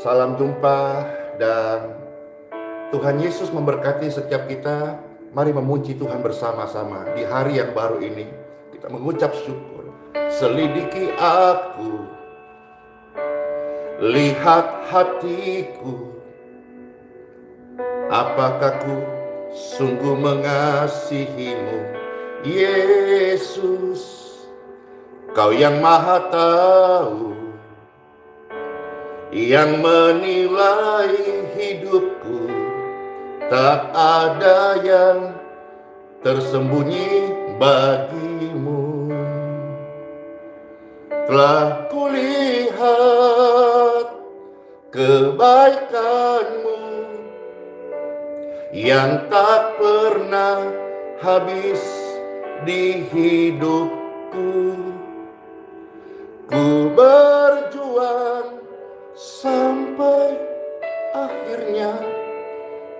Salam jumpa dan Tuhan Yesus memberkati setiap kita. Mari memuji Tuhan bersama-sama di hari yang baru ini. Kita mengucap syukur. Selidiki aku, lihat hatiku, apakah ku sungguh mengasihimu, Yesus. Kau yang maha tahu, yang menilai hidupku, tak ada yang tersembunyi bagimu. Telah kulihat kebaikanmu yang tak pernah habis di hidupku. Ku berjuang sampai akhirnya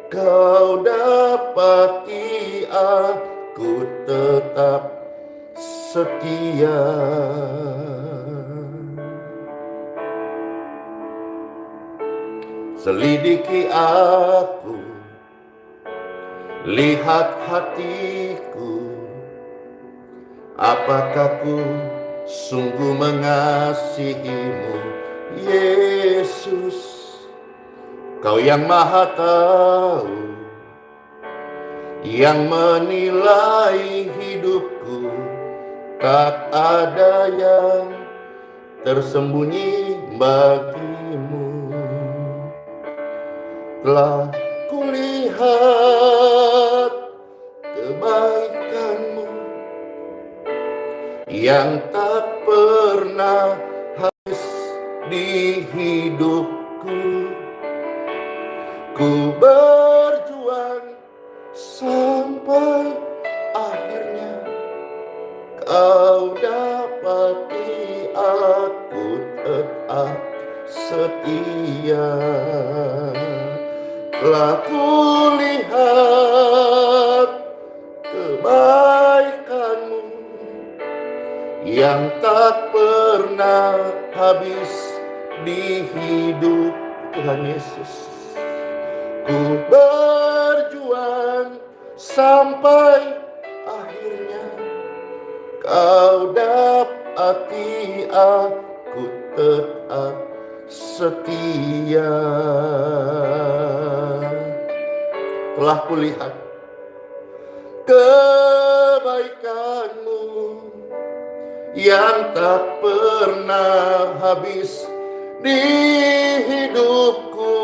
kau dapati aku tetap setia. Selidiki aku, lihat hatiku, apakah ku sungguh mengasihimu, Yesus. Kau yang maha tahu, yang menilai hidupku, tak ada yang tersembunyi bagimu. Telah kulihat kebaikanmu yang tak pernah habis di hidupku. Ku berjuang sampai akhirnya kau dapati aku tetap setia. Telah kulihat kebaikanmu yang tak pernah habis di hidup Tuhan Yesus. Ku berjuang sampai akhirnya kau dapati aku tetap setia. Telah kulihat kebaikanmu yang tak pernah habis di hidupku.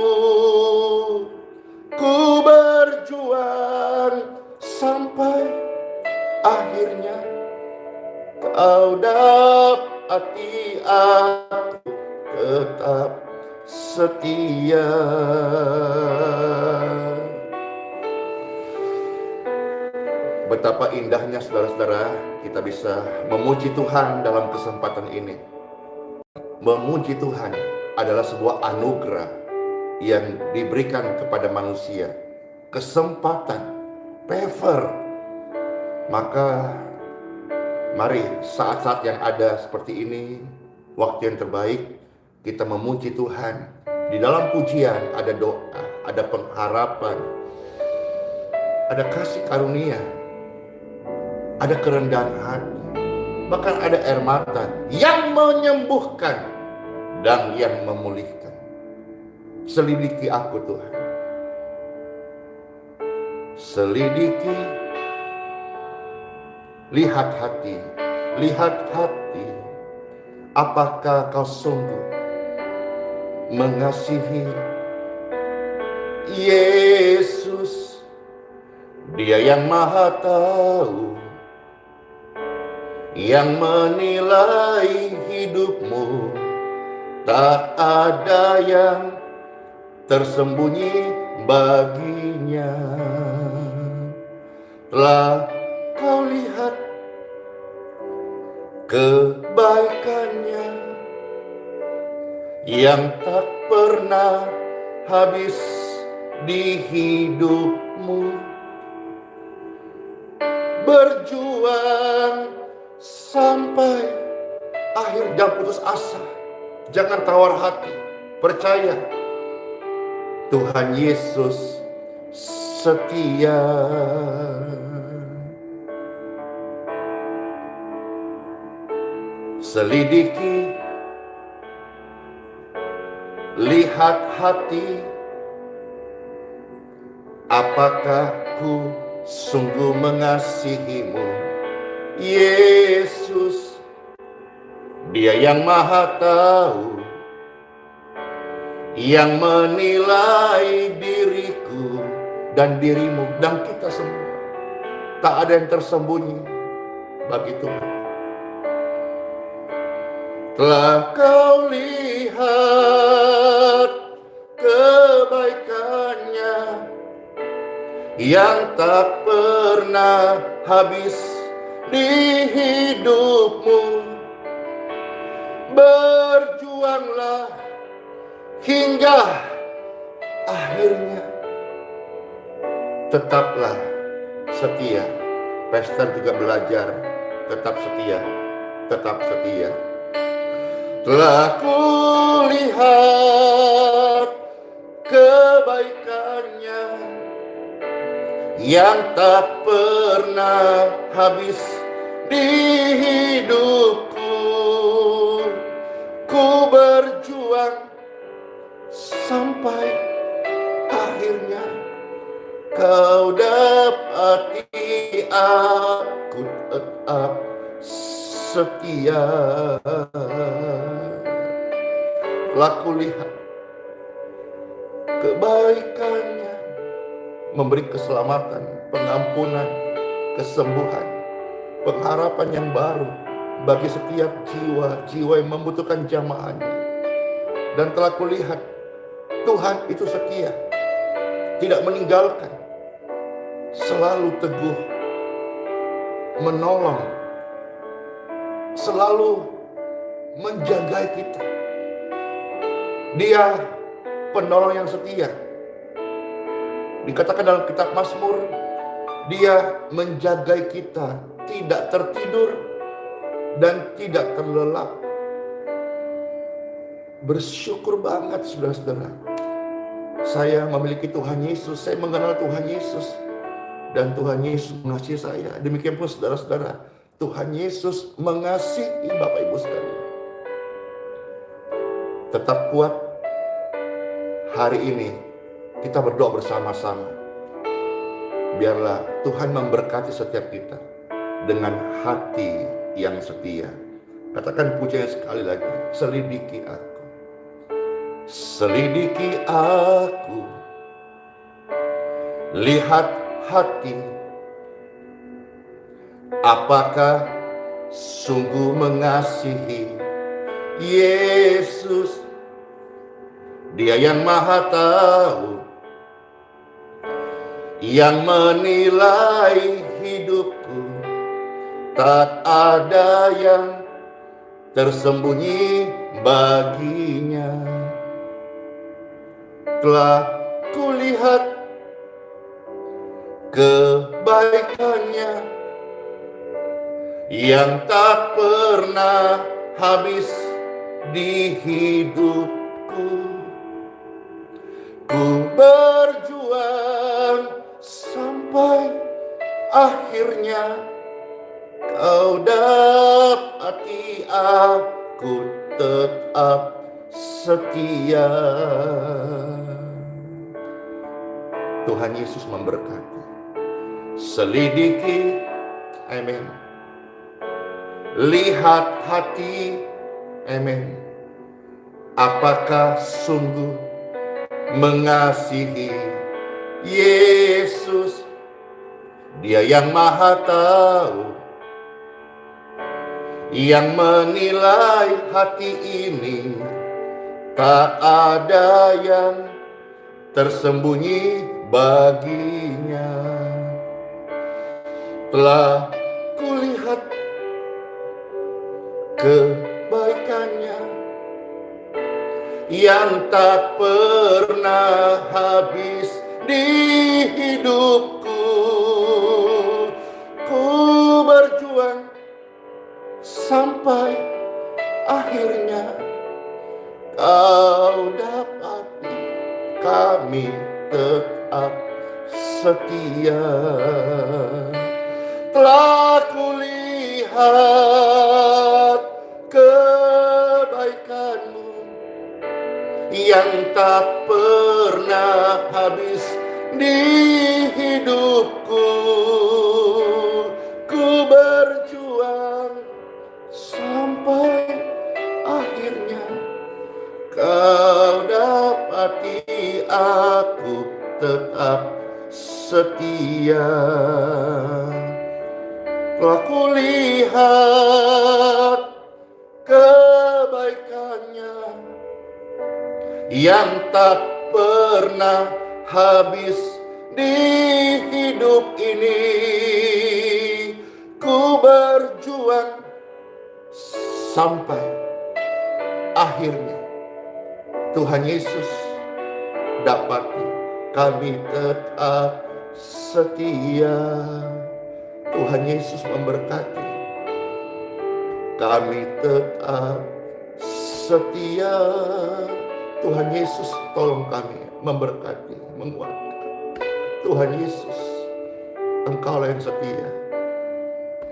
Ku berjuang sampai akhirnya kau dapati aku tetap setia. Betapa indahnya saudara-saudara kita bisa memuji Tuhan dalam kesempatan ini. Memuji Tuhan adalah sebuah anugerah yang diberikan kepada manusia. Kesempatan, favor. Maka mari saat-saat yang ada seperti ini, waktu yang terbaik kita memuji Tuhan. Di dalam pujian ada doa, ada pengharapan, ada kasih karunia, ada kerendahan hati, bahkan ada air mata yang menyembuhkan dan yang memulihkan. Selidiki aku Tuhan, selidiki, lihat hati, apakah kau sungguh mengasihi Yesus. Dia yang maha tahu, yang menilai hidupmu, tak ada yang tersembunyi baginya. Telah kau lihat kebaikannya yang tak pernah habis di hidupmu. Berjuang sampai akhir, jangan putus asa, jangan tawar hati, percaya Tuhan Yesus setia. Selidiki, lihat hati, apakah ku sungguh mengasihimu, Yesus. Dia yang maha tahu, yang menilai diriku dan dirimu dan kita semua. Tak ada yang tersembunyi bagi Tuhan. Telah kau lihat kebaikannya yang tak pernah habis di hidupmu. Berjuanglah hingga akhirnya. Tetaplah setia. Pastor juga belajar tetap setia, tetap setia. Telah kulihat kebaikannya yang tak pernah habis di hidupku. Ku berjuang sampai akhirnya kau dapati aku tetap setia. Laku lihat kebaikannya, memberi keselamatan, pengampunan, kesembuhan, pengharapan yang baru bagi setiap jiwa-jiwa yang membutuhkan jamaahnya. Dan telah kulihat Tuhan itu setia, tidak meninggalkan, selalu teguh menolong, selalu menjaga kita. Dia penolong yang setia. Dikatakan dalam kitab Mazmur, Dia menjaga kita, tidak tertidur dan tidak terlelap. Bersyukur banget saudara-saudara, saya memiliki Tuhan Yesus, saya mengenal Tuhan Yesus, dan Tuhan Yesus mengasihi saya. Demikian pun saudara-saudara, Tuhan Yesus mengasihi Bapak Ibu sekalian. Tetap kuat. Hari ini kita berdoa bersama-sama. Biarlah Tuhan memberkati setiap kita dengan hati yang setia. Katakan pujian sekali lagi, selidiki aku. Selidiki aku, lihat hati, apakah sungguh mengasihi Yesus. Dia yang maha tahu, yang menilai hidupku. Tak ada yang tersembunyi baginya. Telah kulihat kebaikannya yang tak pernah habis di hidupku. Ku berjuang sampai akhirnya kau dapati aku tetap setia. Tuhan Yesus memberkati. Selidiki, amin. Lihat hati, amin. Apakah sungguh mengasihi Yesus. Dia yang maha tahu, yang menilai hati ini. Tak ada yang tersembunyi baginya. Telah kulihat kebaikannya yang tak pernah habis di hidupku. Ku berjuang sampai akhirnya kau dapati kami kami tetap setia. Telah kulihat kebaikan-Mu yang tak pernah habis di hidupku. Ku berjuang sampai akhirnya Kau dapati aku tetap setia. Telah kulihat kebaikan-Nya yang tak pernah habis di hidup ini. Ku berjuang sampai akhirnya Tuhan Yesus dapati kami tetap setia. Tuhan Yesus memberkati. Kami tetap setia. Tuhan Yesus tolong kami, memberkati, menguatkan. Tuhan Yesus, Engkaulah yang setia.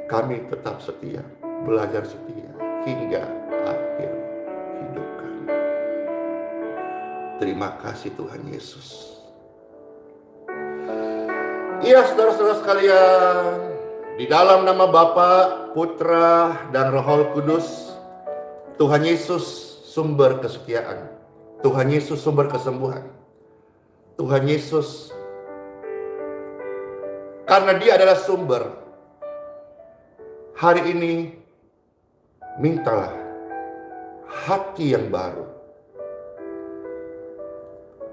Kami tetap setia, belajar setia hingga akhir hidup kami. Terima kasih Tuhan Yesus. Iya, saudara-saudara sekalian, di dalam nama Bapa, Putra, dan Roh Kudus, Tuhan Yesus sumber kesetiaan. Tuhan Yesus sumber kesembuhan. Tuhan Yesus, karena Dia adalah sumber, hari ini mintalah hati yang baru.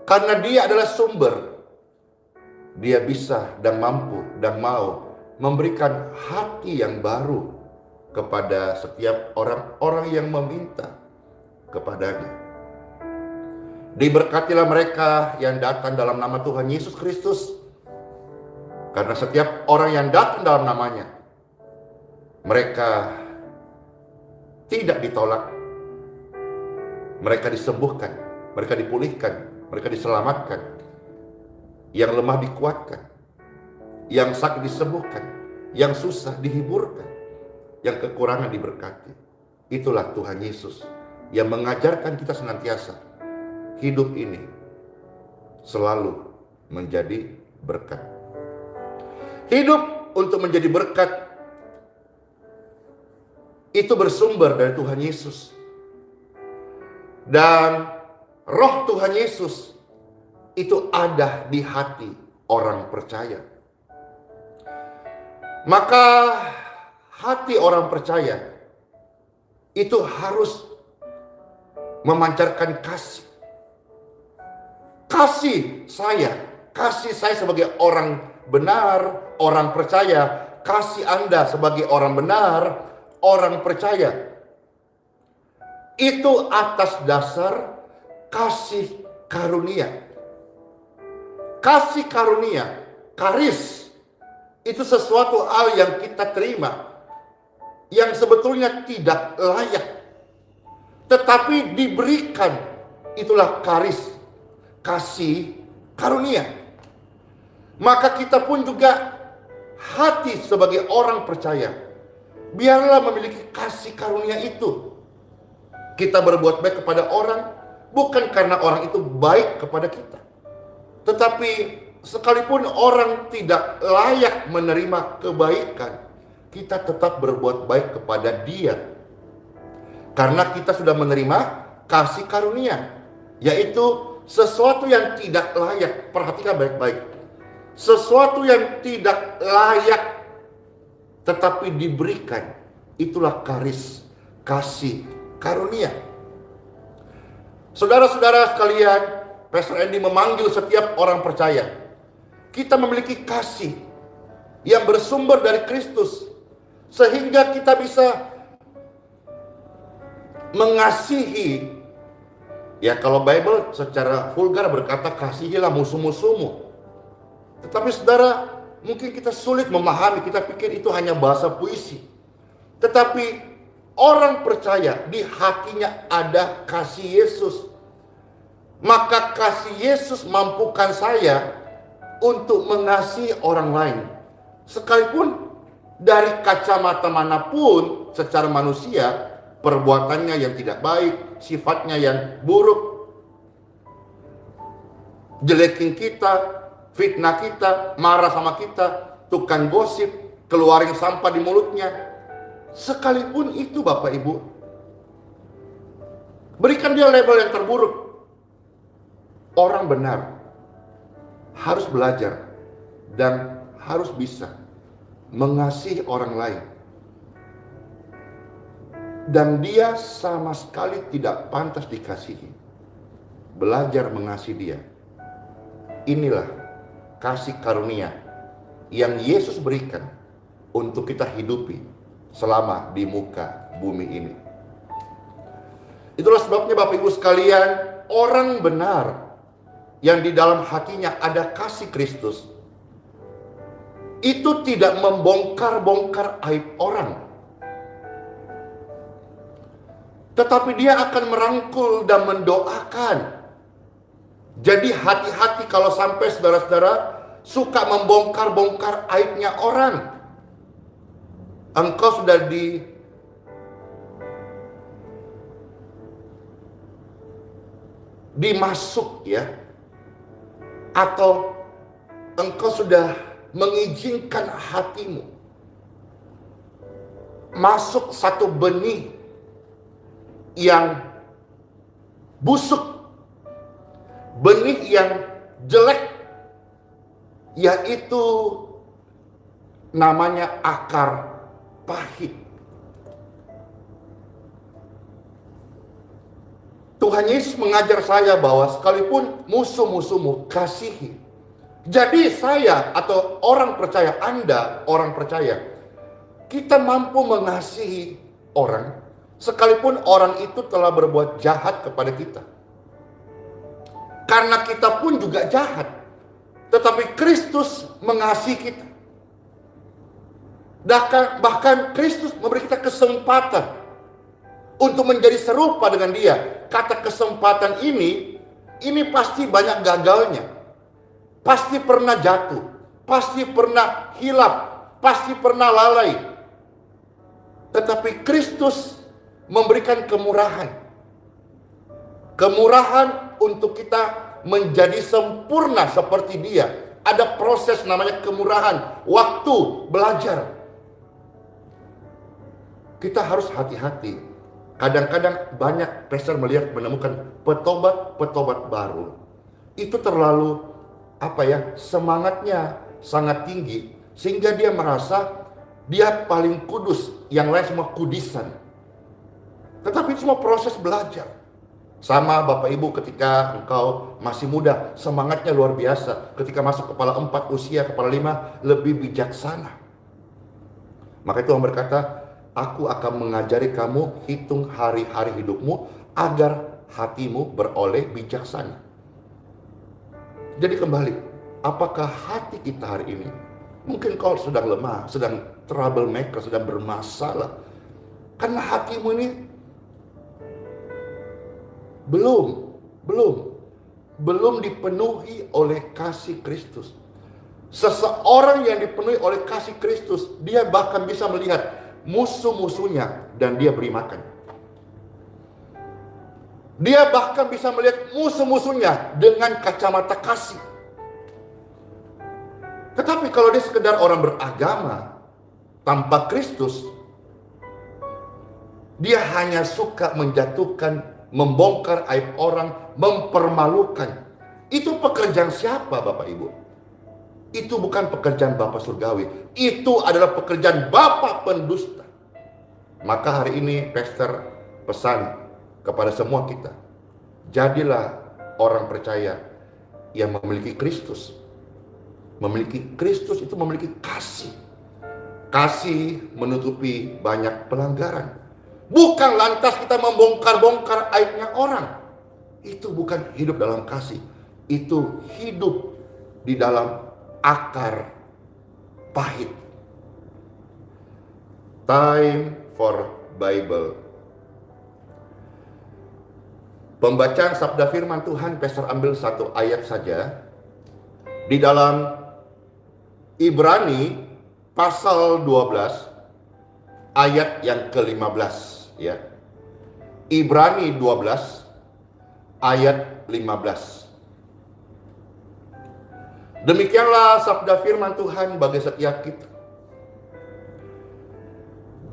Karena Dia adalah sumber, Dia bisa dan mampu dan mau memberikan hati yang baru kepada setiap orang-orang yang meminta kepadanya. Diberkatilah mereka yang datang dalam nama Tuhan Yesus Kristus. Karena setiap orang yang datang dalam namanya, mereka tidak ditolak. Mereka disembuhkan, mereka dipulihkan, mereka diselamatkan. Yang lemah dikuatkan, yang sakit disembuhkan, yang susah dihiburkan, yang kekurangan diberkati. Itulah Tuhan Yesus yang mengajarkan kita senantiasa hidup ini selalu menjadi berkat. Hidup untuk menjadi berkat itu bersumber dari Tuhan Yesus. Dan Roh Tuhan Yesus itu ada di hati orang percaya. Maka hati orang percaya itu harus memancarkan kasih. Kasih saya sebagai orang benar, orang percaya. Kasih Anda sebagai orang benar, orang percaya. Itu atas dasar kasih karunia. Kasih karunia, karis, itu sesuatu hal yang kita terima, yang sebetulnya tidak layak, tetapi diberikan. Itulah karis, kasih karunia. Maka kita pun juga hati sebagai orang percaya, biarlah memiliki kasih karunia itu. Kita berbuat baik kepada orang bukan karena orang itu baik kepada kita, tetapi sekalipun orang tidak layak menerima kebaikan, kita tetap berbuat baik kepada dia. Karena kita sudah menerima kasih karunia, yaitu sesuatu yang tidak layak. Perhatikan baik-baik. Sesuatu yang tidak layak tetapi diberikan. Itulah karis, kasih karunia. Saudara-saudara sekalian, Pastor Andy memanggil setiap orang percaya. Kita memiliki kasih yang bersumber dari Kristus, sehingga kita bisa mengasihi. Ya, kalau Bible secara vulgar berkata kasihilah musuh-musuhmu. Tetapi saudara, mungkin kita sulit memahami, kita pikir itu hanya bahasa puisi. Tetapi orang percaya di hatinya ada kasih Yesus. Maka kasih Yesus mampukan saya untuk mengasihi orang lain. Sekalipun dari kacamata manapun secara manusia, perbuatannya yang tidak baik, sifatnya yang buruk, jelekin kita, fitnah kita, marah sama kita, tukang gosip, keluarin sampah di mulutnya. Sekalipun itu Bapak Ibu, berikan dia label yang terburuk. Orang benar harus belajar dan harus bisa mengasihi orang lain. Dan dia sama sekali tidak pantas dikasihi. Belajar mengasihi dia. Inilah kasih karunia yang Yesus berikan untuk kita hidupi selama di muka bumi ini. Itulah sebabnya Bapak Ibu sekalian, orang benar yang di dalam hatinya ada kasih Kristus, itu tidak membongkar-bongkar aib orang, tetapi dia akan merangkul dan mendoakan. Jadi hati-hati kalau sampai saudara-saudara suka membongkar-bongkar aibnya orang. Engkau sudah dimasuk ya, atau engkau sudah mengizinkan hatimu masuk satu benih yang busuk, benih yang jelek, yaitu namanya akar pahit. Tuhan Yesus mengajar saya bahwa sekalipun musuh-musuhmu kasihi. Jadi saya atau orang percaya, Anda orang percaya, kita mampu mengasihi orang sekalipun orang itu telah berbuat jahat kepada kita. Karena kita pun juga jahat, tetapi Kristus mengasihi kita. Bahkan Kristus memberi kita kesempatan untuk menjadi serupa dengan dia. Kata kesempatan ini pasti banyak gagalnya. Pasti pernah jatuh, pasti pernah hilaf, pasti pernah lalai. Tetapi Kristus memberikan kemurahan. Kemurahan untuk kita menjadi sempurna seperti dia. Ada proses namanya kemurahan, waktu belajar. Kita harus hati-hati. Kadang-kadang banyak pastor menemukan petobat-petobat baru. Itu terlalu semangatnya sangat tinggi sehingga dia merasa dia paling kudus, yang lain semua kudisan. Tetapi itu semua proses belajar. Sama Bapak Ibu, ketika engkau masih muda, semangatnya luar biasa. Ketika masuk kepala 4, usia kepala 5, lebih bijaksana. Maka Tuhan berkata, aku akan mengajari kamu hitung hari-hari hidupmu agar hatimu beroleh bijaksana. Jadi kembali, apakah hati kita hari ini? Mungkin kau sedang lemah, sedang troublemaker, sedang bermasalah. Karena hatimu ini belum dipenuhi oleh kasih Kristus. Seseorang yang dipenuhi oleh kasih Kristus, dia bahkan bisa melihat musuh-musuhnya dan dia beri makan. Dia bahkan bisa melihat musuh-musuhnya dengan kacamata kasih. Tetapi kalau dia sekedar orang beragama tanpa Kristus, dia hanya suka menjatuhkan, membongkar aib orang, mempermalukan. Itu pekerjaan siapa Bapak Ibu? Itu bukan pekerjaan Bapa Surgawi. Itu adalah pekerjaan Bapa pendusta. Maka hari ini pastor pesan kepada semua kita. Jadilah orang percaya yang memiliki Kristus. Memiliki Kristus itu memiliki kasih. Kasih menutupi banyak pelanggaran. Bukan lantas kita membongkar-bongkar aibnya orang. Itu bukan hidup dalam kasih. Itu hidup di dalam akar pahit. Time for Bible. Pembacaan sabda firman Tuhan, Pastor ambil satu ayat saja. Di dalam Ibrani pasal 12 ayat yang ke-15 ya. Ibrani 12 ayat 15. Demikianlah sabda firman Tuhan bagi setiap kita.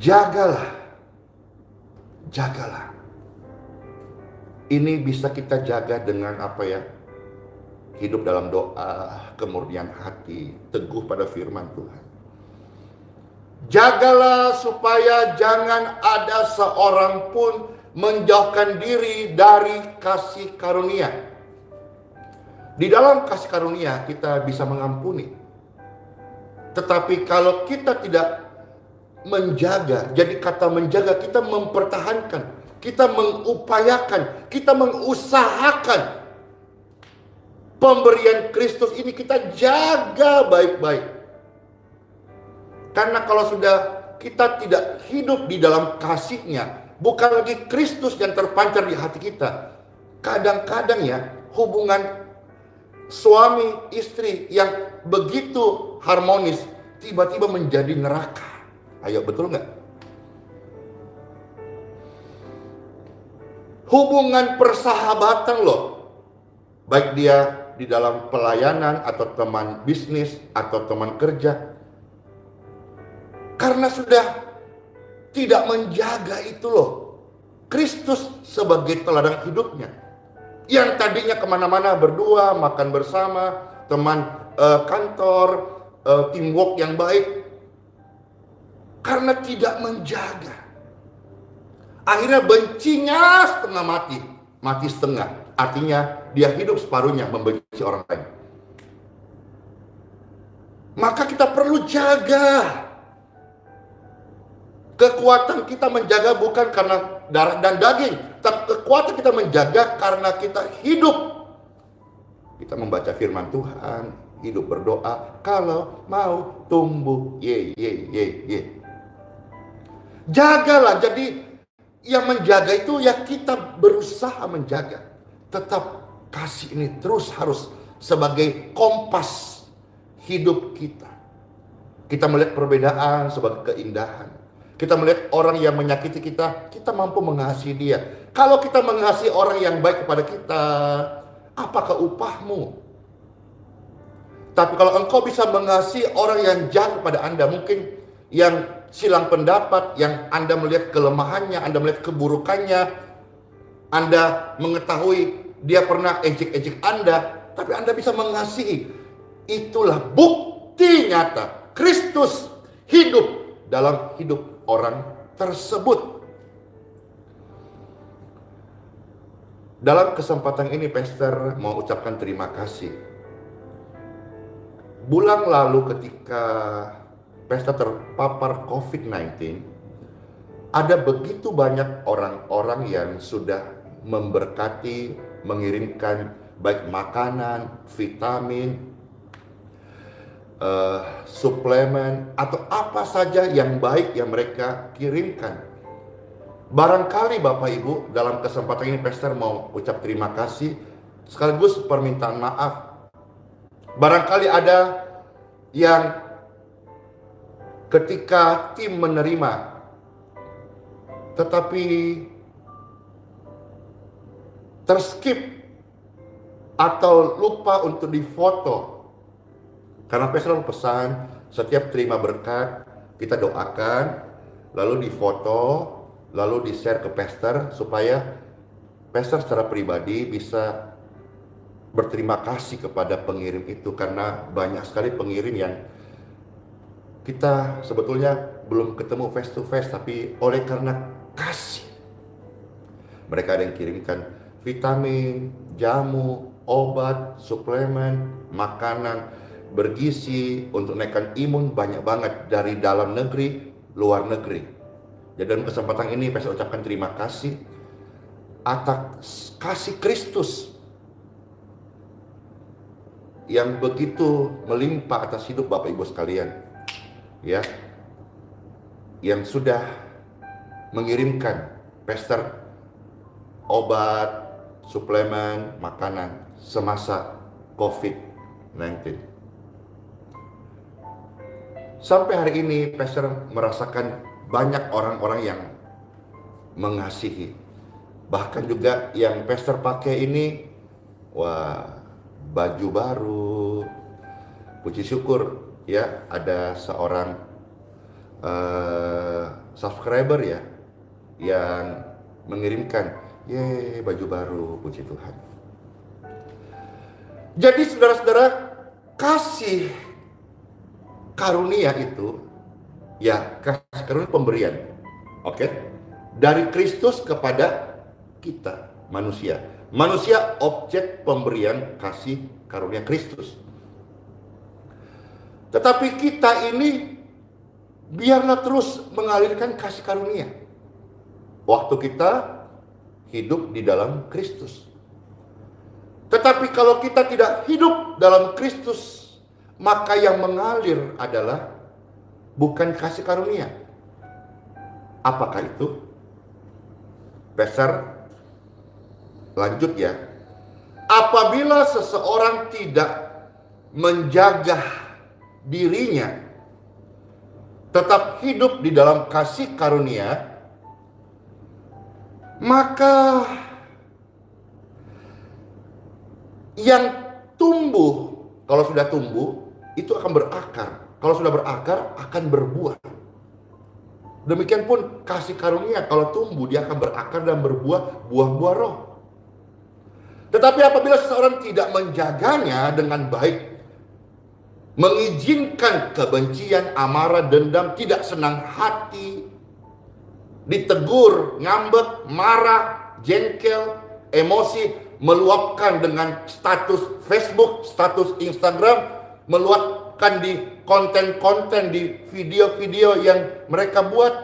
Jagalah. Ini bisa kita jaga dengan apa ya? Hidup dalam doa, kemurnian hati, teguh pada firman Tuhan. Jagalah supaya jangan ada seorang pun menjauhkan diri dari kasih karunia. Di dalam kasih karunia kita bisa mengampuni. Tetapi kalau kita tidak menjaga, jadi kata menjaga, kita mempertahankan, kita mengupayakan, kita mengusahakan pemberian Kristus ini, kita jaga baik-baik. Karena kalau sudah kita tidak hidup di dalam kasih-Nya, bukan lagi Kristus yang terpancar di hati kita, kadang-kadang ya hubungan suami istri yang begitu harmonis tiba-tiba menjadi neraka. Ayo, betul nggak? Hubungan persahabatan loh, baik dia di dalam pelayanan atau teman bisnis atau teman kerja, karena sudah tidak menjaga itu loh, Kristus sebagai teladan hidupnya, yang tadinya kemana-mana berdua, makan bersama, teman kantor, teamwork yang baik, karena tidak menjaga, akhirnya bencinya setengah mati setengah. Artinya dia hidup separuhnya membenci orang lain. Maka kita perlu jaga. Kekuatan kita menjaga bukan karena darah dan daging, tapi kekuatan kita menjaga karena kita hidup. Kita membaca firman Tuhan, hidup berdoa, kalau mau tumbuh. Jagalah, jadi yang menjaga itu ya kita berusaha menjaga. Tetap kasih ini terus harus sebagai kompas hidup kita. Kita melihat perbedaan sebagai keindahan. Kita melihat orang yang menyakiti kita, kita mampu mengasihi dia. Kalau kita mengasihi orang yang baik kepada kita, apakah upahmu? Tapi kalau engkau bisa mengasihi orang yang jahat kepada Anda, mungkin yang silang pendapat, yang Anda melihat kelemahannya, Anda melihat keburukannya, Anda mengetahui dia pernah ejek-ejek Anda, tapi Anda bisa mengasihi. Itulah bukti nyata Kristus hidup dalam hidup orang tersebut. Dalam kesempatan ini Pastor mau ucapkan terima kasih. Bulan lalu ketika Pastor terpapar COVID-19, ada begitu banyak orang-orang yang sudah memberkati, mengirimkan baik makanan, vitamin, suplemen, atau apa saja yang baik yang mereka kirimkan. Barangkali Bapak Ibu, dalam kesempatan ini Pastor mau ucap terima kasih sekaligus permintaan maaf. Barangkali ada yang ketika tim menerima tetapi terskip atau lupa untuk difoto. Karena Pastor selalu pesan, setiap terima berkat kita doakan, lalu difoto, lalu di-share ke Pastor supaya Pastor secara pribadi bisa berterima kasih kepada pengirim itu, karena banyak sekali pengirim yang kita sebetulnya belum ketemu face to face, tapi oleh karena kasih mereka ada yang kirimkan vitamin, jamu, obat, suplemen, makanan bergizi untuk naikkan imun, banyak banget dari dalam negeri, luar negeri. Jadi dalam kesempatan ini saya ucapkan terima kasih atas kasih Kristus yang begitu melimpah atas hidup Bapak Ibu sekalian, ya, yang sudah mengirimkan Pastor obat, suplemen makanan semasa COVID-19. Sampai hari ini pastor merasakan banyak orang-orang yang mengasihi. Bahkan juga yang pastor pakai ini, wah, baju baru. Puji syukur ya, ada seorang subscriber ya yang mengirimkan, ye, baju baru, puji Tuhan. Jadi saudara-saudara, kasih karunia itu ya, kasih karunia pemberian, oke? Dari Kristus kepada kita manusia. Manusia objek pemberian kasih karunia Kristus. Tetapi kita ini biarlah terus mengalirkan kasih karunia waktu kita hidup di dalam Kristus. Tetapi kalau kita tidak hidup dalam Kristus, maka yang mengalir adalah bukan kasih karunia. Apakah itu? Pastor lanjut ya. Apabila seseorang tidak menjaga dirinya tetap hidup di dalam kasih karunia, maka yang tumbuh, kalau sudah tumbuh, itu akan berakar. Kalau sudah berakar, akan berbuah. Demikian pun kasih karunia, kalau tumbuh, dia akan berakar dan berbuah, buah-buah roh. Tetapi apabila seseorang tidak menjaganya dengan baik, mengizinkan kebencian, amarah, dendam, tidak senang hati, ditegur, ngambek, marah, jengkel, emosi, meluapkan dengan status Facebook, status Instagram, meluapkan di konten-konten, di video-video yang mereka buat.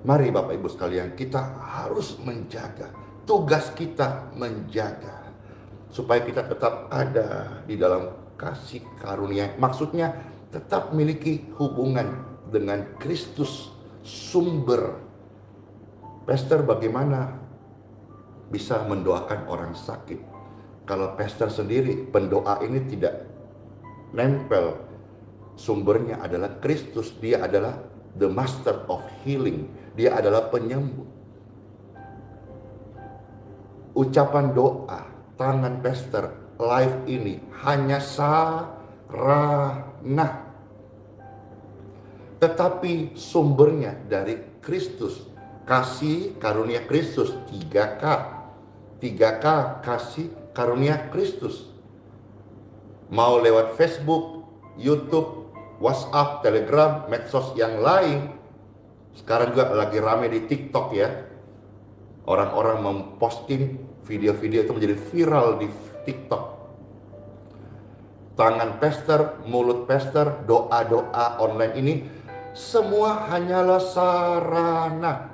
Mari Bapak Ibu sekalian, kita harus menjaga. Tugas kita menjaga supaya kita tetap ada di dalam kasih karunia. Maksudnya tetap memiliki hubungan dengan Kristus, sumber. Pastor bagaimana bisa mendoakan orang sakit kalau pastor sendiri pendoa ini tidak nempel? Sumbernya adalah Kristus. Dia adalah the master of healing. Dia adalah penyembuh. Ucapan doa tangan pastor live ini hanya sarana, tetapi sumbernya dari Kristus. Kasih karunia Kristus, 3K. 3K kasih karunia Kristus. Mau lewat Facebook, YouTube, WhatsApp, Telegram, medsos yang lain. Sekarang juga lagi rame di TikTok ya. Orang-orang memposting video-video itu menjadi viral di TikTok. Tangan pastor, mulut pastor, doa-doa online ini semua hanyalah sarana.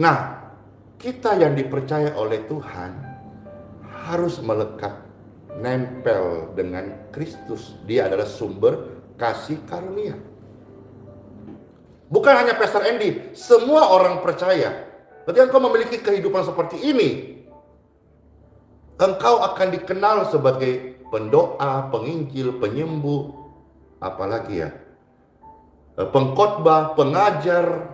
Nah, kita yang dipercaya oleh Tuhan harus melekat, nempel dengan Kristus. Dia adalah sumber kasih karunia. Bukan hanya Pastor Andy, semua orang percaya. Ketika engkau memiliki kehidupan seperti ini, engkau akan dikenal sebagai pendoa, penginjil, penyembuh, apalagi ya, pengkhotbah, pengajar.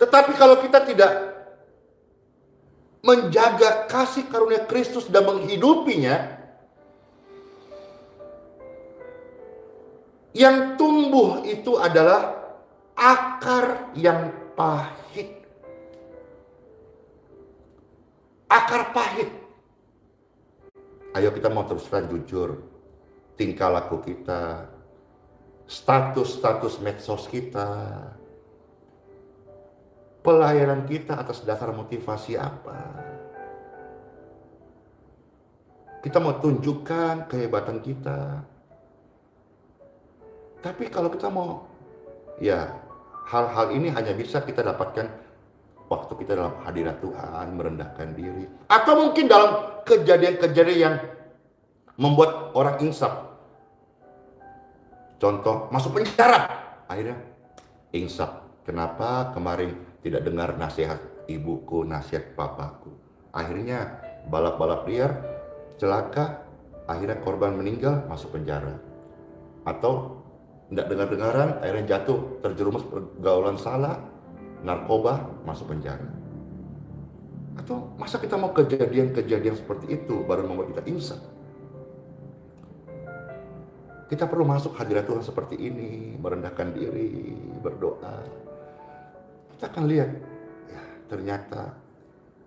Tetapi kalau kita tidak menjaga kasih karunia Kristus dan menghidupinya, yang tumbuh itu adalah akar yang pahit. Akar pahit. Ayo kita mau teruskan jujur. Tingkah laku kita, status medsos kita, pelayanan kita atas dasar motivasi apa? Kita mau tunjukkan kehebatan kita. Tapi kalau kita mau, ya hal-hal ini hanya bisa kita dapatkan waktu kita dalam hadirat Tuhan, merendahkan diri. Atau mungkin dalam kejadian-kejadian yang membuat orang insaf. Contoh, masuk penjara. Akhirnya insaf. Kenapa kemarin tidak dengar nasihat ibuku, nasihat papaku? Akhirnya balap-balap liar, celaka, akhirnya korban meninggal, masuk penjara. Atau tidak dengar-dengaran, akhirnya jatuh, terjerumus pergaulan salah, narkoba, masuk penjara. Atau masa kita mau kejadian-kejadian seperti itu baru membuat kita insaf? Kita perlu masuk hadirat Tuhan seperti ini, merendahkan diri, berdoa. Kita akan lihat, ya, ternyata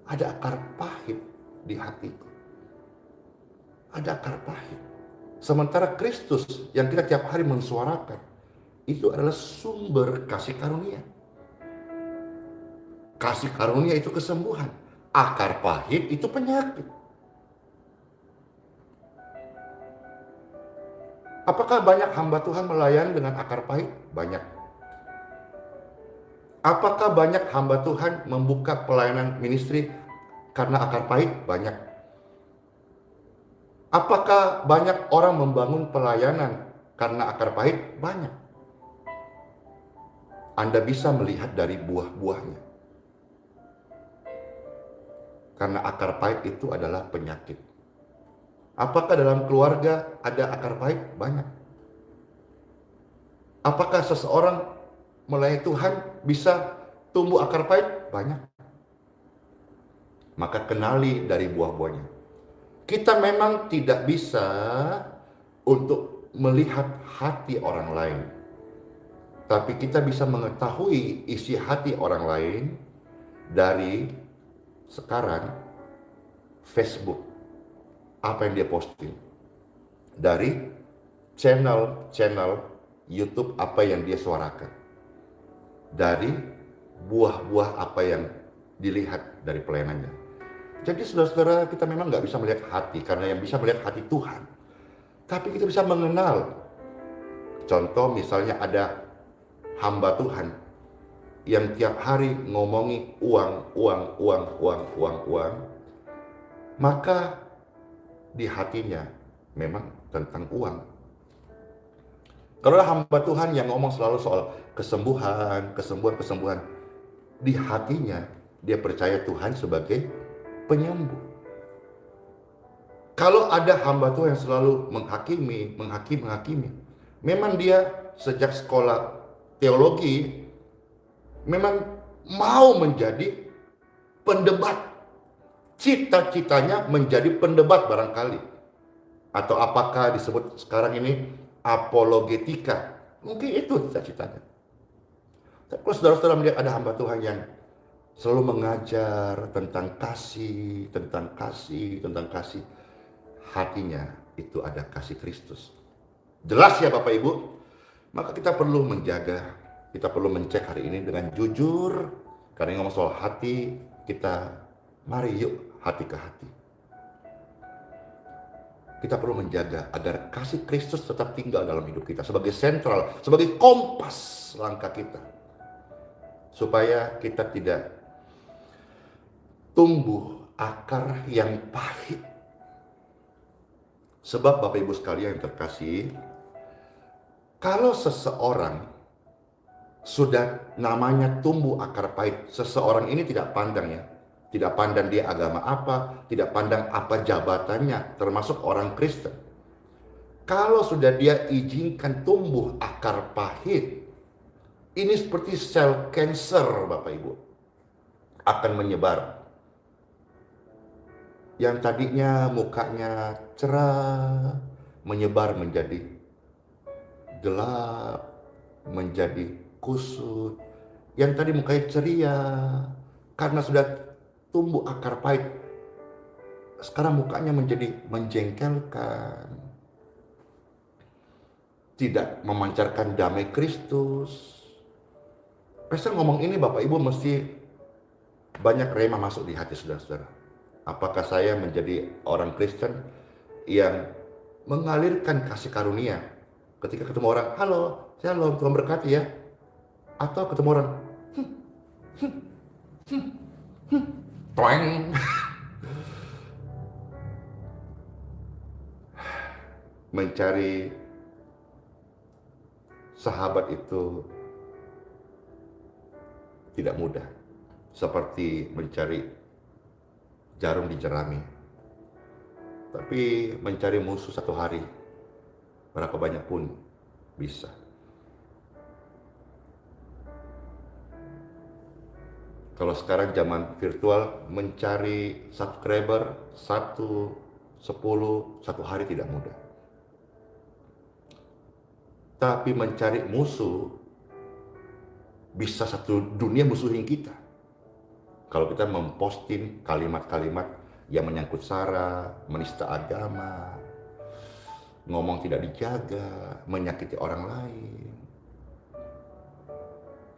ada akar pahit di hatiku. Ada akar pahit. Sementara Kristus yang kita tiap hari mensuarakan, itu adalah sumber kasih karunia. Kasih karunia itu kesembuhan. Akar pahit itu penyakit. Apakah banyak hamba Tuhan melayani dengan akar pahit? Banyak. Apakah banyak hamba Tuhan membuka pelayanan ministry karena akar pahit? Banyak. Apakah banyak orang membangun pelayanan karena akar pahit? Banyak. Anda bisa melihat dari buah-buahnya. Karena akar pahit itu adalah penyakit. Apakah dalam keluarga ada akar pahit? Banyak. Apakah seseorang melayani Tuhan bisa tumbuh akar pahit? Banyak. Maka kenali dari buah-buahnya. Kita memang tidak bisa untuk melihat hati orang lain. Tapi kita bisa mengetahui isi hati orang lain dari sekarang Facebook. Apa yang dia posting. Dari channel YouTube apa yang dia suarakan. Dari buah-buah apa yang dilihat dari pelayanannya. Jadi saudara-saudara, kita memang nggak bisa melihat hati, karena yang bisa melihat hati Tuhan. Tapi kita bisa mengenal. Contoh misalnya ada hamba Tuhan yang tiap hari ngomongi uang. Maka di hatinya memang tentang uang. Kalau hamba Tuhan yang ngomong selalu soal kesembuhan. Di hatinya dia percaya Tuhan sebagai penyembuh. Kalau ada hamba Tuhan yang selalu menghakimi. Memang dia sejak sekolah teologi memang mau menjadi pendebat. Cita-citanya menjadi pendebat barangkali. Atau apakah disebut sekarang ini apologetika. Mungkin itu cita-citanya. Tapi kalau saudara-saudara melihat ada hamba Tuhan yang selalu mengajar tentang kasih, hatinya itu ada kasih Kristus. Jelas ya Bapak Ibu? Maka kita perlu menjaga, kita perlu mencek hari ini dengan jujur. Karena ngomong soal hati, kita mari yuk hati ke hati. Kita perlu menjaga agar kasih Kristus tetap tinggal dalam hidup kita sebagai sentral, sebagai kompas langkah kita. Supaya kita tidak tumbuh akar yang pahit. Sebab Bapak Ibu sekalian yang terkasih, kalau seseorang sudah namanya tumbuh akar pahit, seseorang ini tidak pandang ya. Tidak pandang dia agama apa, tidak pandang apa jabatannya, termasuk orang Kristen. Kalau sudah dia izinkan tumbuh akar pahit, ini seperti sel kanker Bapak Ibu, akan menyebar. Yang tadinya mukanya cerah, menyebar menjadi gelap, menjadi kusut. Yang tadi mukanya ceria, karena sudah tumbuh akar pahit, sekarang mukanya menjadi menjengkelkan, tidak memancarkan damai Kristus. Pastor ngomong ini Bapak Ibu mesti banyak rema masuk di hati saudara-saudara. Apakah saya menjadi orang Kristen yang mengalirkan kasih karunia ketika ketemu orang, halo, shalom, Tuhan berkati ya. Atau ketemu orang, toeng. Mencari sahabat itu tidak mudah. Seperti mencari jarum di jerami. Tapi mencari musuh satu hari, berapa banyak pun bisa. Kalau sekarang zaman virtual, mencari subscriber 1, 10, satu hari tidak mudah. Tapi mencari musuh, bisa satu dunia musuhin kita. Kalau kita memposting kalimat-kalimat yang menyangkut sara, menista agama, ngomong tidak dijaga, menyakiti orang lain.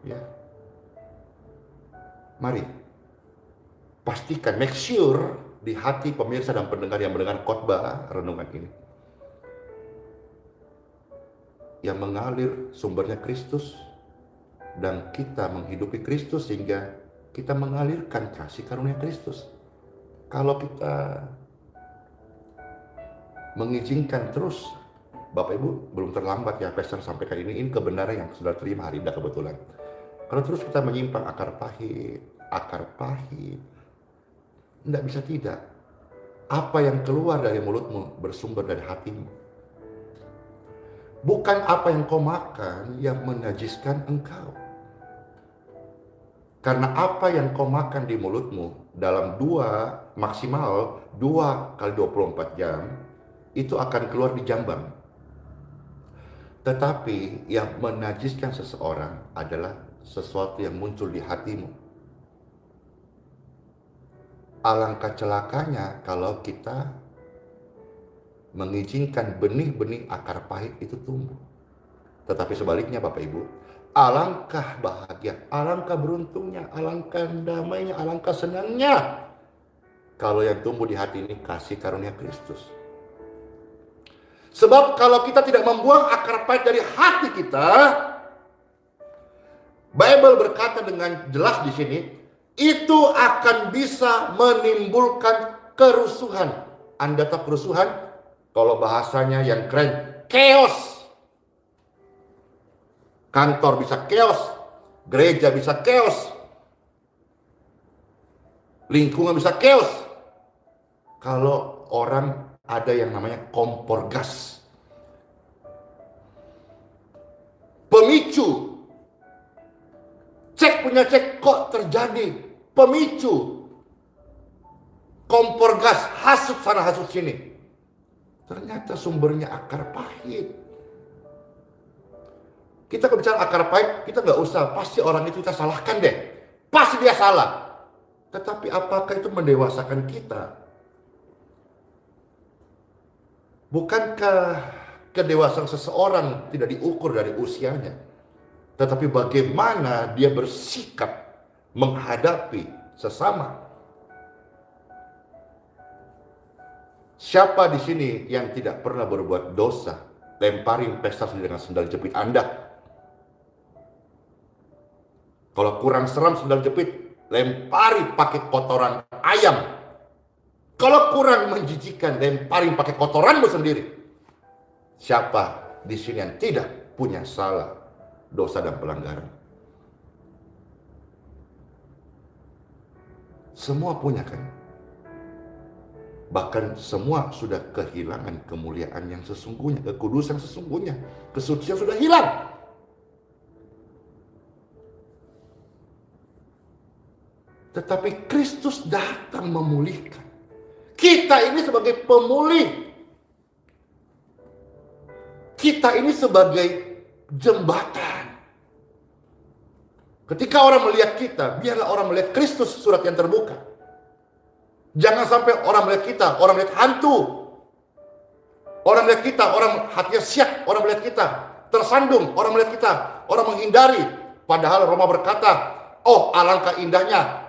Ya. Mari, pastikan, make sure di hati pemirsa dan pendengar yang mendengar khotbah renungan ini, yang mengalir sumbernya Kristus, dan kita menghidupi Kristus sehingga kita mengalirkan kasih karunia Kristus. Kalau kita mengizinkan terus, Bapak Ibu, belum terlambat ya Pastor sampaikan ini kebenaran yang sudah terima hari ini kebetulan. Kalau terus kita menyimpang akar pahit, tidak bisa tidak. Apa yang keluar dari mulutmu bersumber dari hatimu. Bukan apa yang kau makan yang menajiskan engkau. Karena apa yang kau makan di mulutmu dalam maksimal 2 kali 24 jam, itu akan keluar di jambang. Tetapi yang menajiskan seseorang adalah sesuatu yang muncul di hatimu. Alangkah celakanya kalau kita mengizinkan benih-benih akar pahit itu tumbuh. Tetapi sebaliknya Bapak Ibu, alangkah bahagia, alangkah beruntungnya, alangkah damainya, alangkah senangnya kalau yang tumbuh di hati ini kasih karunia Kristus. Sebab kalau kita tidak membuang akar pahit dari hati kita, Bible berkata dengan jelas di sini, itu akan bisa menimbulkan kerusuhan. Anda tahu kerusuhan? Kalau bahasanya yang keren, chaos. Kantor bisa chaos, gereja bisa chaos, lingkungan bisa chaos. Kalau orang ada yang namanya kompor gas, pemicu. Cek punya cek, kok terjadi pemicu. Kompor gas, hasut sana hasut sini. Ternyata sumbernya akar pahit. Kita kalau bicara akar pahit, kita nggak usah, pasti orang itu kita salahkan deh. Pasti dia salah. Tetapi apakah itu mendewasakan kita? Bukankah kedewasaan seseorang tidak diukur dari usianya? Tetapi bagaimana dia bersikap menghadapi sesama. Siapa di sini yang tidak pernah berbuat dosa? Lemparin pesta dengan sendal jepit Anda. Kalau kurang seram sendal jepit, lempari pakai kotoran ayam. Kalau kurang menjijikan, lemparin pakai kotoranmu sendiri. Siapa di sini yang tidak punya salah, dosa dan pelanggaran? Semua punya kan? Bahkan semua sudah kehilangan kemuliaan yang sesungguhnya, kekudusan sesungguhnya, kesucian sudah hilang. Tetapi Kristus datang memulihkan. Kita ini sebagai pemulih. Kita ini sebagai jembatan. Ketika orang melihat kita, biarlah orang melihat Kristus, surat yang terbuka. Jangan sampai orang melihat kita, orang melihat hantu. Orang melihat kita, orang hatinya siap, orang melihat kita tersandung, orang melihat kita, orang menghindari. Padahal Roma berkata, oh alangkah indahnya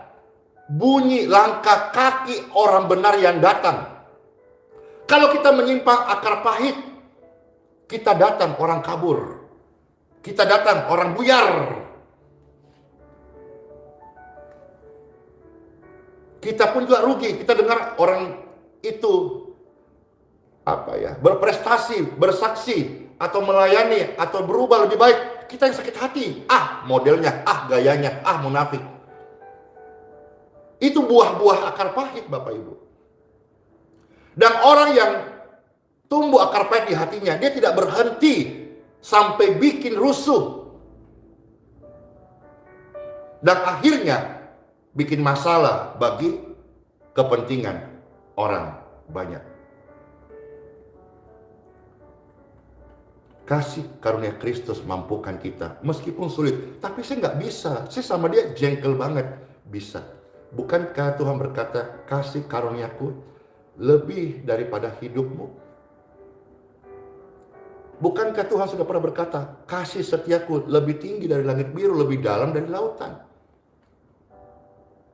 bunyi langkah kaki orang benar yang datang. Kalau kita menyimpang akar pahit, kita datang orang kabur, kita datang orang buyar. Kita pun juga rugi. Kita dengar orang itu berprestasi, bersaksi, atau melayani, atau berubah lebih baik, kita yang sakit hati. Modelnya, gayanya, munafik. Itu buah-buah akar pahit, Bapak Ibu. Dan orang yang tumbuh akar pahit di hatinya, dia tidak berhenti sampai bikin rusuh. Dan akhirnya bikin masalah bagi kepentingan orang banyak. Kasih karunia Kristus mampukan kita, meskipun sulit. Tapi saya nggak bisa, saya sama dia jengkel banget. Bisa. Bukankah Tuhan berkata, kasih karuniaku lebih daripada hidupmu? Bukankah Tuhan sudah pernah berkata, kasih setiaku lebih tinggi dari langit biru, lebih dalam dari lautan?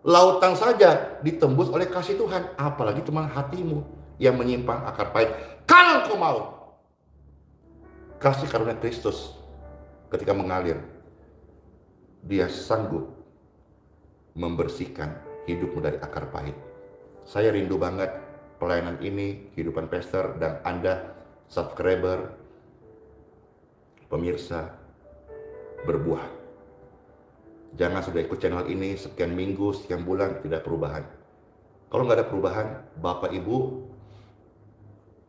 Lautan saja ditembus oleh kasih Tuhan, apalagi cuma hatimu yang menyimpang akar pahit. Kalau kau mau, kasih karunia Kristus ketika mengalir, dia sanggup membersihkan hidupmu dari akar pahit. Saya rindu banget pelayanan ini, Kehidupan Pastor, dan Anda subscriber, pemirsa, berbuah. Jangan sudah ikut channel ini sekian minggu, sekian bulan, tidak perubahan. Kalau nggak ada perubahan, Bapak Ibu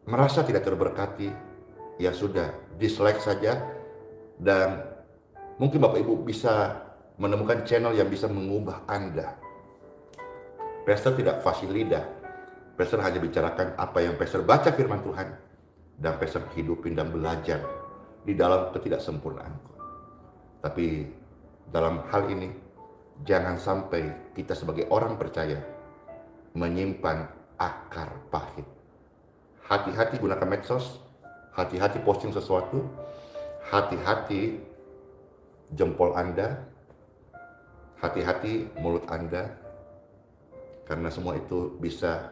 merasa tidak terberkati, ya sudah, dislike saja. Dan mungkin Bapak Ibu bisa menemukan channel yang bisa mengubah Anda. Pastor tidak fasih lidah. Pastor hanya bicarakan apa yang Pastor baca firman Tuhan, dan Pastor hidupin dan belajar di dalam ketidaksempurnaanku. Tapi dalam hal ini, jangan sampai kita sebagai orang percaya menyimpan akar pahit. Hati-hati gunakan medsos, hati-hati posting sesuatu, hati-hati jempol Anda, hati-hati mulut Anda, karena semua itu bisa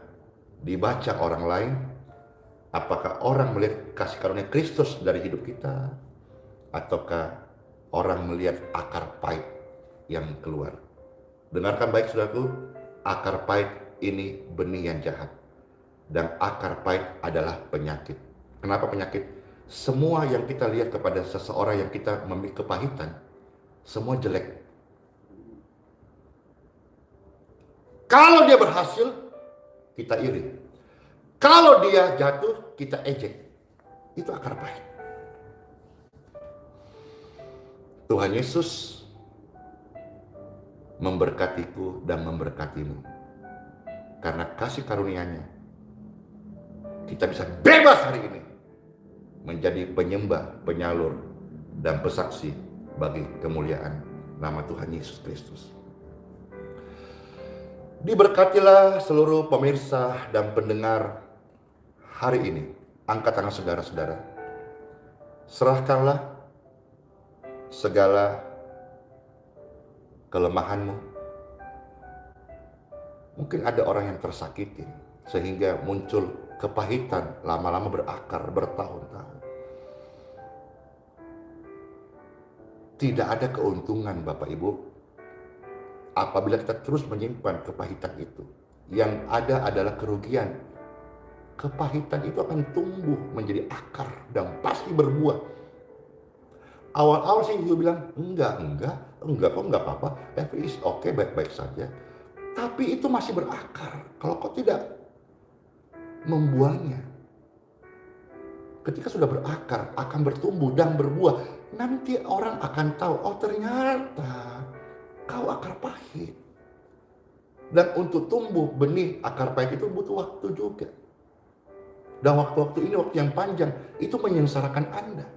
dibaca orang lain. Apakah orang melihat kasih karunia Kristus dari hidup kita, ataukah orang melihat akar pahit yang keluar? Dengarkan baik, saudaraku, akar pahit ini benih yang jahat. Dan akar pahit adalah penyakit. Kenapa penyakit? Semua yang kita lihat kepada seseorang yang kita memiliki kepahitan, semua jelek. Kalau dia berhasil, kita iri. Kalau dia jatuh, kita ejek. Itu akar pahit. Tuhan Yesus memberkatiku dan memberkatimu. Karena kasih karunia-Nya, kita bisa bebas hari ini menjadi penyembah, penyalur, dan pesaksi bagi kemuliaan nama Tuhan Yesus Kristus. Diberkatilah seluruh pemirsa dan pendengar hari ini. Angkat tangan saudara-saudara. Serahkanlah segala kelemahanmu. Mungkin ada orang yang tersakiti sehingga muncul kepahitan, lama-lama berakar bertahun-tahun. Tidak ada keuntungan, Bapak Ibu, apabila kita terus menyimpan kepahitan itu. Yang ada adalah kerugian. Kepahitan itu akan tumbuh menjadi akar dan pasti berbuah. Awal-awal sih gue bilang, enggak kok, enggak apa-apa, is oke, baik-baik saja. Tapi itu masih berakar kalau kau tidak membuangnya. Ketika sudah berakar, akan bertumbuh dan berbuah. Nanti orang akan tahu, oh ternyata kau akar pahit. Dan untuk tumbuh benih akar pahit itu butuh waktu juga. Dan waktu-waktu ini waktu yang panjang, itu menyengsarakan Anda.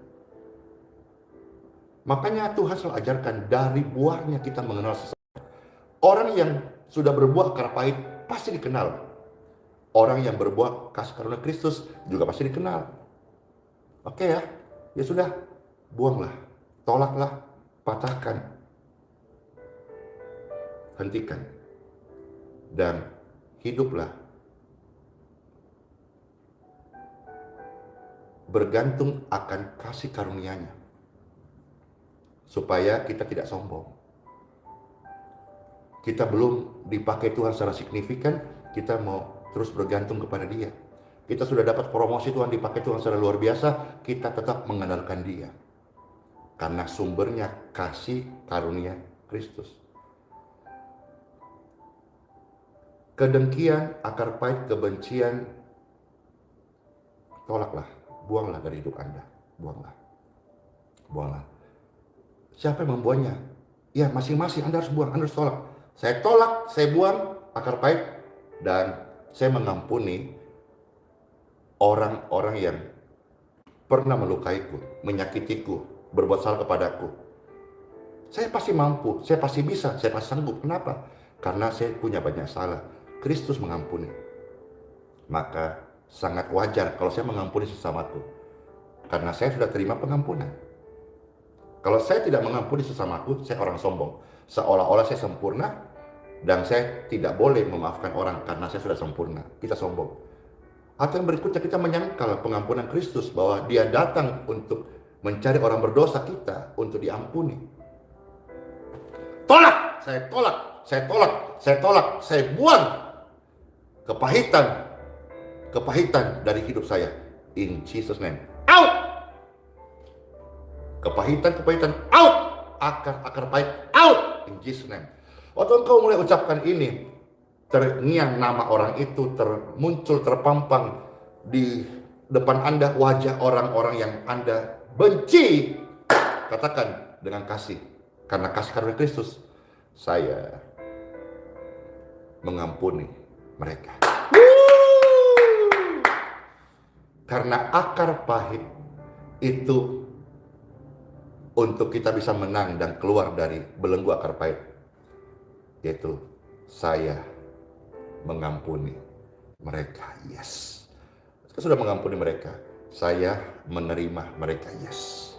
Makanya Tuhan selalu ajarkan, dari buahnya kita mengenal seseorang. Orang yang sudah berbuah akar pahit pasti dikenal. Orang yang berbuah kasih karunia Kristus juga pasti dikenal. Oke ya, ya sudah, buanglah, tolaklah, patahkan, hentikan, dan hiduplah bergantung akan kasih karunia-Nya, supaya kita tidak sombong. Kita belum dipakai Tuhan secara signifikan, kita mau terus bergantung kepada Dia. kita sudah dapat promosi Tuhan, dipakai Tuhan secara luar biasa, kita tetap mengandalkan Dia. Karena sumbernya kasih karunia Kristus. Kedengkian, akar pahit, kebencian, tolaklah, buanglah dari hidup Anda. Buanglah. Siapa yang membuangnya? Ya, masing-masing Anda harus buang, Anda harus tolak. Saya tolak, saya buang akar pahit, dan saya mengampuni orang-orang yang pernah melukaiku, menyakitiku, berbuat salah kepadaku. Saya pasti mampu, saya pasti bisa, saya pasti sanggup. Kenapa? Karena saya punya banyak salah. Kristus mengampuni. Maka sangat wajar kalau saya mengampuni sesamaku. Karena saya sudah terima pengampunan. Kalau saya tidak mengampuni sesamaku, saya orang sombong. Seolah-olah saya sempurna, dan saya tidak boleh memaafkan orang karena saya sudah sempurna. Kita sombong. Atau yang berikutnya, kita menyangkal pengampunan Kristus, bahwa Dia datang untuk mencari orang berdosa kita untuk diampuni. Tolak! Saya tolak! Saya tolak! Saya tolak! Saya buang kepahitan dari hidup saya. In Jesus name. Out! Kepahitan out! Akar pahit out! In Jesus name. Waktu engkau mulai ucapkan ini, terngiang nama orang itu, muncul terpampang di depan Anda wajah orang-orang yang Anda benci. Katakan dengan kasih, karena kasih karunia Kristus, saya mengampuni mereka. Karena akar pahit itu untuk kita bisa menang dan keluar dari belenggu akar pahit, yaitu saya mengampuni mereka. Yes. Saya sudah mengampuni mereka. Saya menerima mereka. Yes.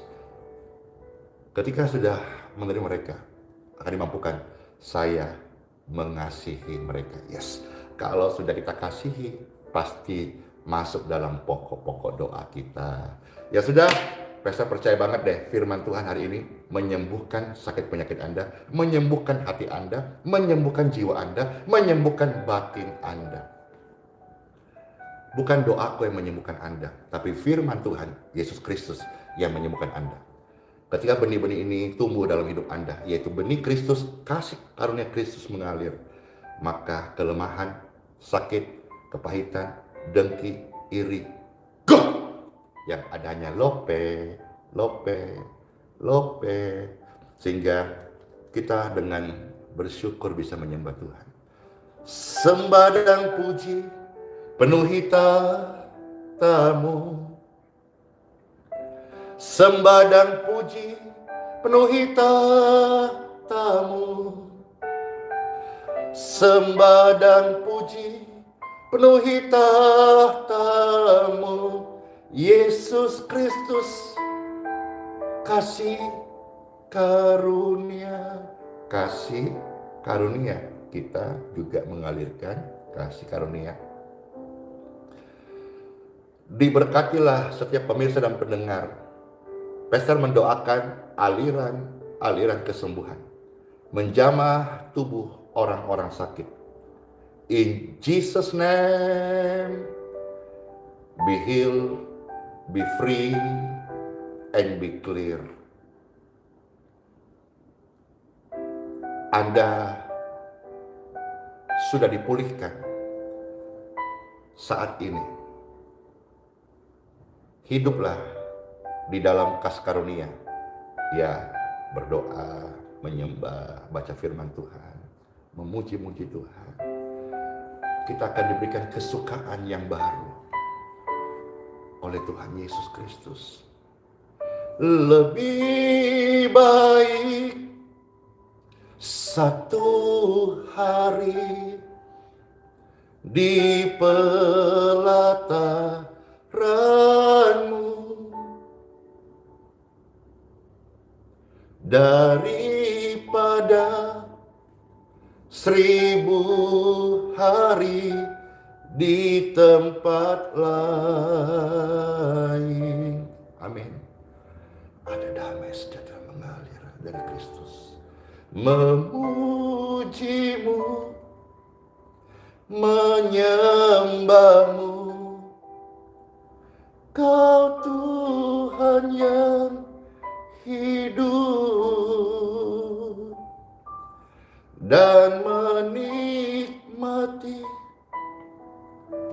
Ketika sudah menerima mereka, akan dimampukan saya mengasihi mereka. Yes. Kalau sudah kita kasihi, pasti masuk dalam pokok-pokok doa kita. Ya sudah, saya percaya banget deh, firman Tuhan hari ini menyembuhkan sakit penyakit Anda, menyembuhkan hati Anda, menyembuhkan jiwa Anda, menyembuhkan batin Anda. Bukan doaku yang menyembuhkan Anda, tapi firman Tuhan, Yesus Kristus yang menyembuhkan Anda. Ketika benih-benih ini tumbuh dalam hidup Anda, yaitu benih Kristus, kasih karunia Kristus mengalir, maka kelemahan, sakit, kepahitan, dengki, iri, go! Yang adanya lope, sehingga kita dengan bersyukur bisa menyembah Tuhan. Sembah dan puji penuhi tahtamu, sembah dan puji penuhi tahtamu, sembah dan puji penuhi tahtamu, Yesus Kristus. Kasih karunia kita juga mengalirkan kasih karunia. Diberkatilah setiap pemirsa dan pendengar. Pastor mendoakan aliran kesembuhan, menjamah tubuh orang-orang sakit. In Jesus' name, be healed, be free, and be clear. Anda sudah dipulihkan saat ini. Hiduplah di dalam kasih karunia. Ya, berdoa, menyembah, baca firman Tuhan, memuji-muji Tuhan. Kita akan diberikan kesukaan yang baru oleh Tuhan Yesus Kristus. Lebih baik satu hari di pelataranmu daripada 1000 hari di tempat lain. Amin. Ada damai sejahtera mengalir dari Kristus. Memujimu, menyembahmu, Kau Tuhan yang hidup dan menikmati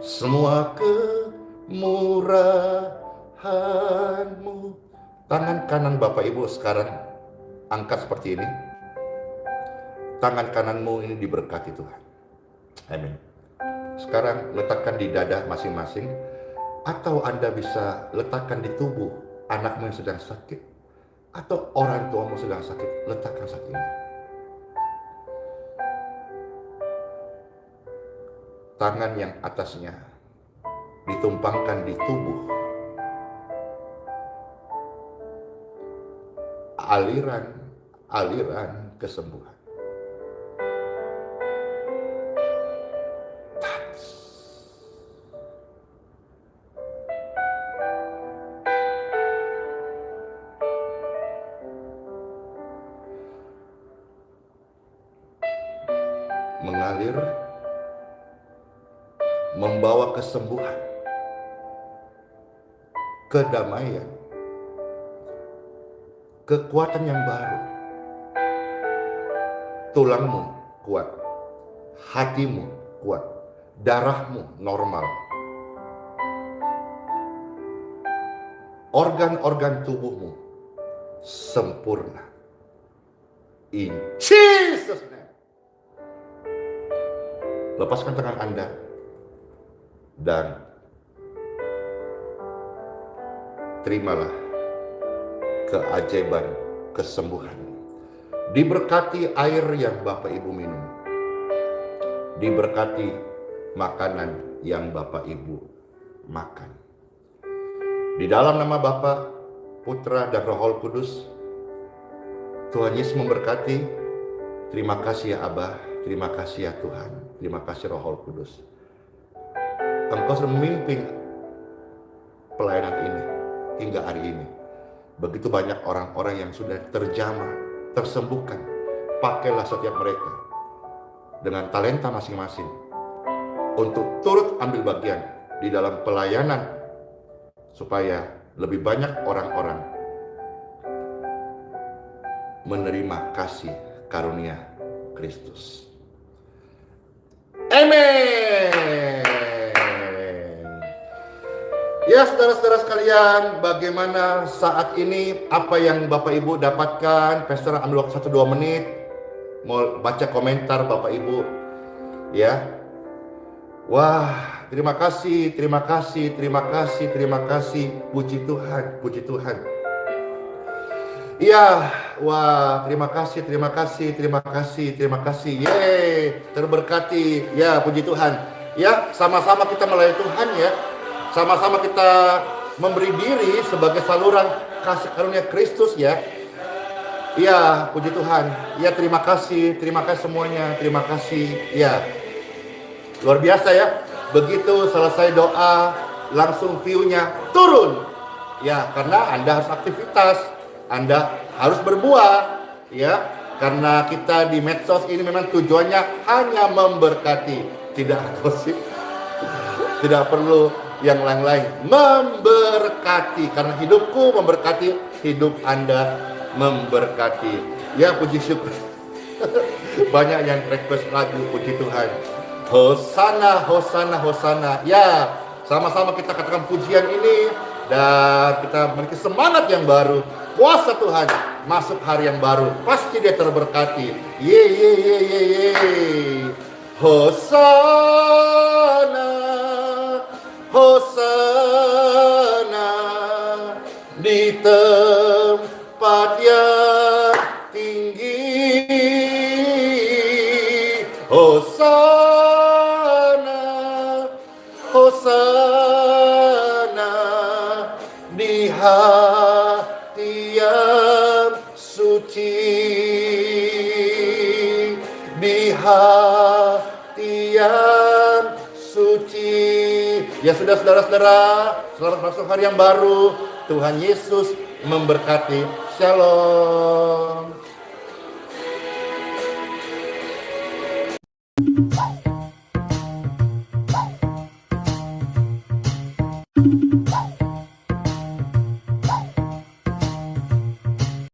semua kemurahan-Mu. Tangan kanan Bapak Ibu sekarang angkat seperti ini. Tangan kananmu ini diberkati Tuhan. Amin. Sekarang letakkan di dada masing-masing, atau Anda bisa letakkan di tubuh anakmu yang sedang sakit, atau orang tuamu sedang sakit, letakkan saat ini. Tangan yang atasnya ditumpangkan di tubuh. Aliran kesembuhan. Mengalir, membawa kesembuhan, kedamaian, kekuatan yang baru. Tulangmu kuat, hatimu kuat, darahmu normal, organ-organ tubuhmu sempurna. In Jesus name. Lepaskan tangan Anda dan terimalah keajaiban kesembuhan. Diberkati air yang Bapak Ibu minum. Diberkati makanan yang Bapak Ibu makan. Di dalam nama Bapa, Putra dan Roh Kudus, Tuhan Yesus memberkati. Terima kasih ya Abah, terima kasih ya Tuhan, terima kasih Roh Kudus. Engkau sudah memimpin pelayanan ini hingga hari ini. Begitu banyak orang-orang yang sudah terjamah, tersembuhkan. Pakailah setiap mereka dengan talenta masing-masing untuk turut ambil bagian di dalam pelayanan, supaya lebih banyak orang-orang menerima kasih karunia Kristus. Amin. Ya saudara-saudara sekalian, bagaimana saat ini apa yang Bapak Ibu dapatkan? Pastor ambil waktu 1-2 menit, mau baca komentar Bapak Ibu. Ya. Wah, terima kasih, terima kasih, terima kasih, terima kasih. Puji Tuhan, puji Tuhan. Ya, wah, terima kasih, terima kasih, terima kasih, terima kasih. Yeay, terberkati. Ya, puji Tuhan. Ya, sama-sama kita melayani Tuhan ya. Sama-sama kita memberi diri sebagai saluran kasih karunia Kristus ya. Ya, puji Tuhan. Ya, terima kasih semuanya. Terima kasih. Ya, luar biasa ya. Begitu selesai doa, langsung view-nya turun. Ya, karena Anda harus aktivitas, Anda harus berbuah. Ya, karena kita di medsos ini memang tujuannya hanya memberkati, tidak gosip, tidak perlu yang lain-lain, memberkati, karena hidupku memberkati, hidup Anda memberkati. Ya, puji syukur. Banyak yang request lagu, puji Tuhan. Hosana, hosana, hosana. Ya, sama-sama kita katakan pujian ini dan kita memiliki semangat yang baru. Kuasa Tuhan masuk hari yang baru, pasti dia terberkati. Ye ye ye ye ye. Hosana, hosana di tempat yang tinggi. Hosana, hosana di hati yang suci, di hati yang suci. Ya sudah saudara-saudara, selamat masuk hari yang baru. Tuhan Yesus memberkati. Shalom.